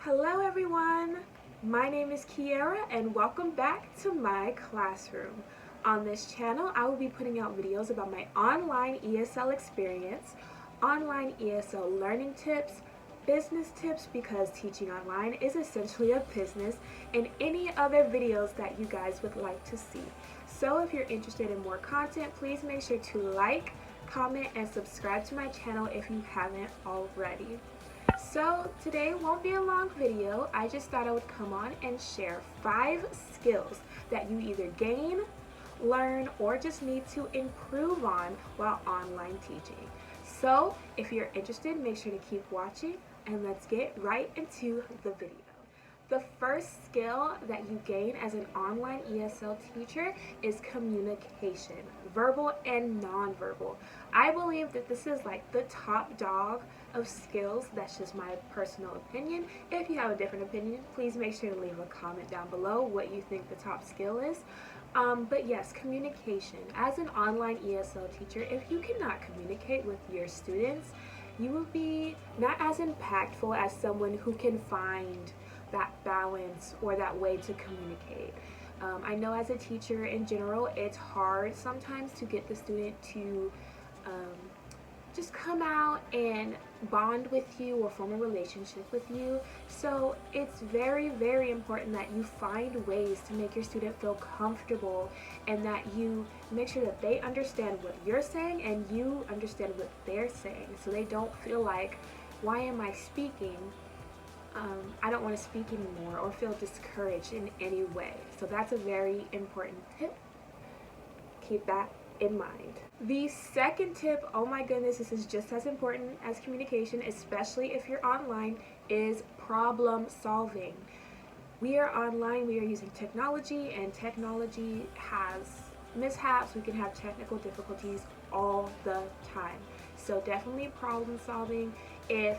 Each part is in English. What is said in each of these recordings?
Hello everyone! My name is Kiara and welcome back to my classroom. On this channel, I will be putting out videos about my online ESL experience, online ESL learning tips, business tips because teaching online is essentially a business, and any other videos that you guys would like to see. So if you're interested in more content, please make sure to like, comment, and subscribe to my channel if you haven't already. So today won't be a long video. I just thought I would come on and share 5 skills that you either gain, learn, or just need to improve on while online teaching. So if you're interested, make sure to keep watching and let's get right into the video. The first skill that you gain as an online ESL teacher is communication, verbal and nonverbal. I believe that this is like the top dog of skills. That's just my personal opinion. If you have a different opinion, please make sure to leave a comment down below what you think the top skill is. But yes, communication. As an online ESL teacher, if you cannot communicate with your students, you will be not as impactful as someone who can find that balance or that way to communicate. I know as a teacher in general, it's hard sometimes to get the student to just come out and bond with you or form a relationship with you. So it's very, very important that you find ways to make your student feel comfortable and that you make sure that they understand what you're saying and you understand what they're saying, so they don't feel like, why am I speaking? I don't want to speak anymore, or feel discouraged in any way. So that's a very important tip. Keep that in mind. The second tip, oh my goodness, this is just as important as communication, especially if you're online, is problem solving. We are online, we are using technology, and technology has mishaps. We can have technical difficulties all the time. So definitely problem solving. If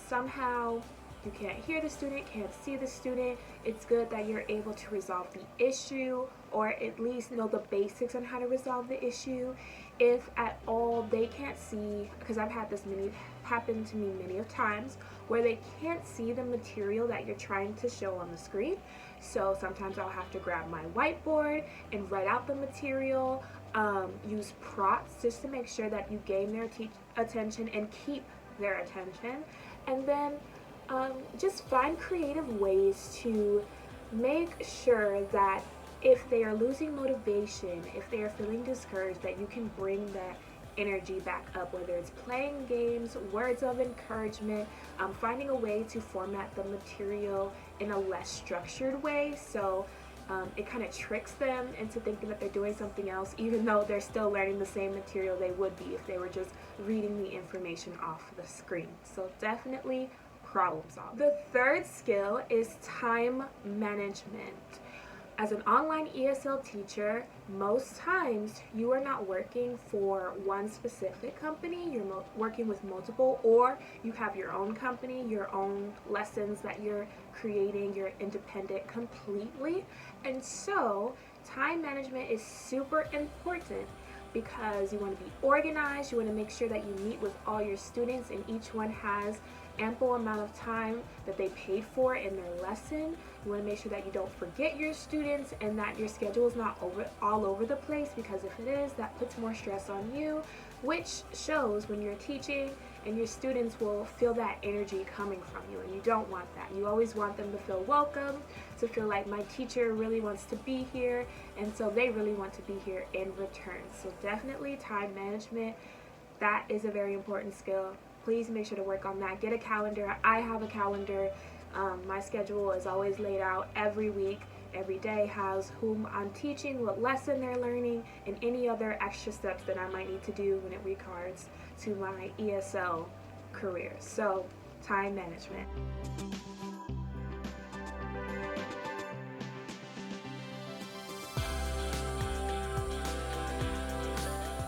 somehow you can't hear the student, can't see the student, it's good that you're able to resolve the issue, or at least know the basics on how to resolve the issue. If at all they can't see, because I've had this happen to me many of times, where they can't see the material that you're trying to show on the screen. So sometimes I'll have to grab my whiteboard and write out the material, use props just to make sure that you gain their attention and keep their attention. And then just find creative ways to make sure that if they are losing motivation, if they are feeling discouraged, that you can bring that energy back up, whether it's playing games, words of encouragement, finding a way to format the material in a less structured way, so it kind of tricks them into thinking that they're doing something else, even though they're still learning the same material they would be if they were just reading the information off the screen. So definitely problem solve. The third skill is time management. As an online ESL teacher, most times you are not working for one specific company, you're working with multiple, or you have your own company, your own lessons that you're creating, you're independent completely. And so time management is super important because you want to be organized, you want to make sure that you meet with all your students and each one has ample amount of time that they paid for in their lesson. You want to make sure that you don't forget your students and that your schedule is not all over the place, because if it is, that puts more stress on you, which shows when you're teaching, and your students will feel that energy coming from you, and you don't want that. You always want them to feel welcome, to feel like my teacher really wants to be here, and so they really want to be here in return. So definitely time management, that is a very important skill. Please make sure to work on that. Get a calendar. I have a calendar. My schedule is always laid out every week. Every day has whom I'm teaching, what lesson they're learning, and any other extra steps that I might need to do when it regards to my ESL career. So, time management.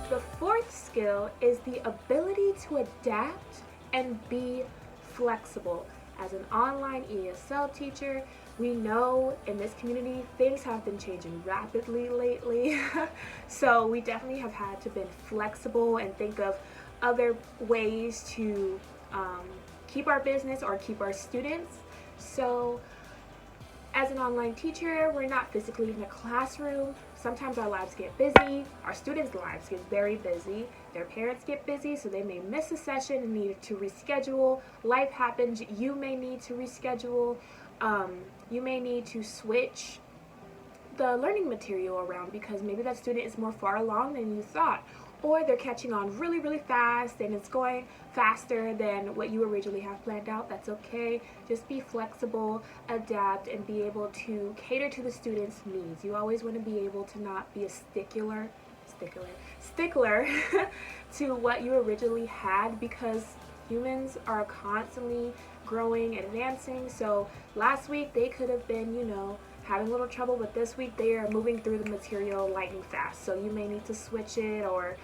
The fourth skill is the ability to adapt and be flexible. As an online ESL teacher, we know in this community things have been changing rapidly lately. So we definitely have had to be flexible and think of other ways to keep our business or keep our students. So as an online teacher, we're not physically in a classroom. Sometimes our lives get busy, our students' lives get very busy, their parents get busy, so they may miss a session and need to reschedule. Life happens, you may need to reschedule. You may need to switch the learning material around because maybe that student is more far along than you thought, or they're catching on really, really fast and it's going faster than what you originally have planned out. That's okay. Just be flexible, adapt, and be able to cater to the student's needs. You always want to be able to not be a stickler to what you originally had, because humans are constantly growing and advancing. So last week they could have been, having a little trouble, but this week they are moving through the material lightning fast. So you may need to switch it, or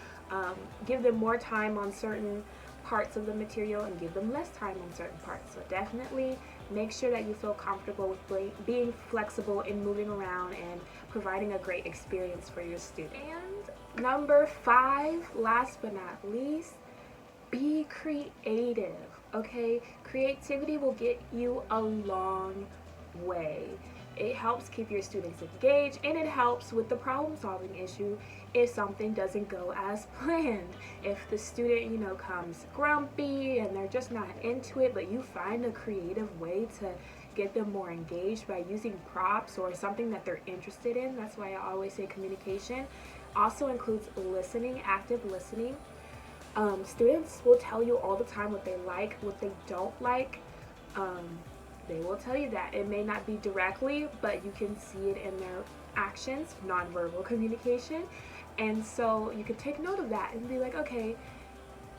give them more time on certain parts of the material and give them less time on certain parts. So definitely make sure that you feel comfortable with being flexible and moving around and providing a great experience for your student. And number 5, last but not least, be creative. Okay, creativity will get you a long way. It helps keep your students engaged, and it helps with the problem-solving issue if something doesn't go as planned. If the student, comes grumpy and they're just not into it, but you find a creative way to get them more engaged by using props or something that they're interested in. That's why I always say communication also includes listening, active listening. Students will tell you all the time what they like, what they don't like. They will tell you that. It may not be directly, but you can see it in their actions, nonverbal communication. And so you can take note of that and be like, okay,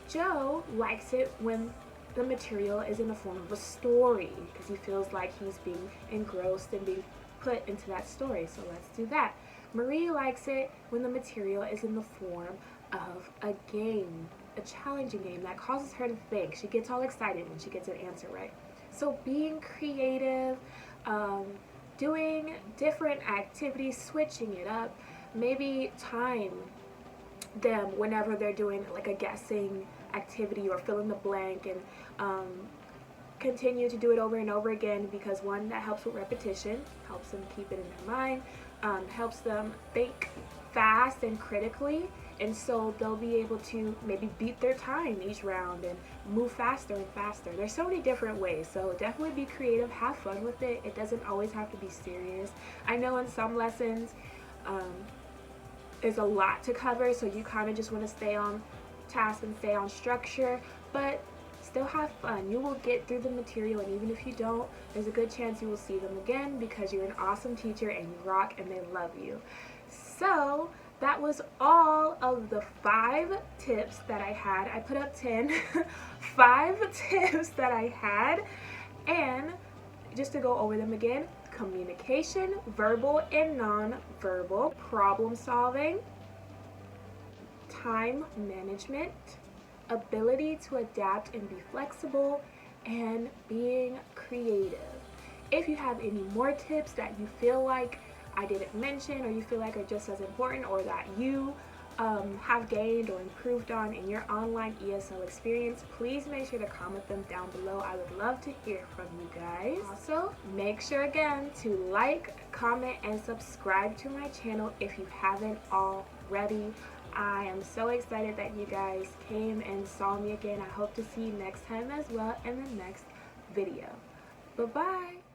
Joe likes it when the material is in the form of a story because he feels like he's being engrossed and being put into that story. So let's do that. Marie likes it when the material is in the form of a game, a challenging game that causes her to think. She gets all excited when she gets an answer right. So being creative, doing different activities, switching it up, maybe time them whenever they're doing like a guessing activity or fill in the blank, and continue to do it over and over again, because one, that helps with repetition, helps them keep it in their mind, helps them think fast and critically, and so they'll be able to maybe beat their time each round and move faster and faster. There's so many different ways, so definitely be creative, have fun with it. It doesn't always have to be serious. I know in some lessons there's a lot to cover, so you kind of just want to stay on task and stay on structure, but still have fun. You will get through the material, and even if you don't, there's a good chance you will see them again because you're an awesome teacher and you rock and they love you. So that was all of the 5 tips that I had. I put up 10, 5 tips that I had, and just to go over them again: communication, verbal and non-verbal, problem solving, time management, ability to adapt and be flexible, and being creative. If you have any more tips that you feel like I didn't mention, or you feel like are just as important, or that you have gained or improved on in your online ESL experience, please make sure to comment them down below. I would love to hear from you guys. Also, make sure again to like, comment, and subscribe to my channel if you haven't already. I am so excited that you guys came and saw me again. I hope to see you next time as well in the next video. Bye-bye.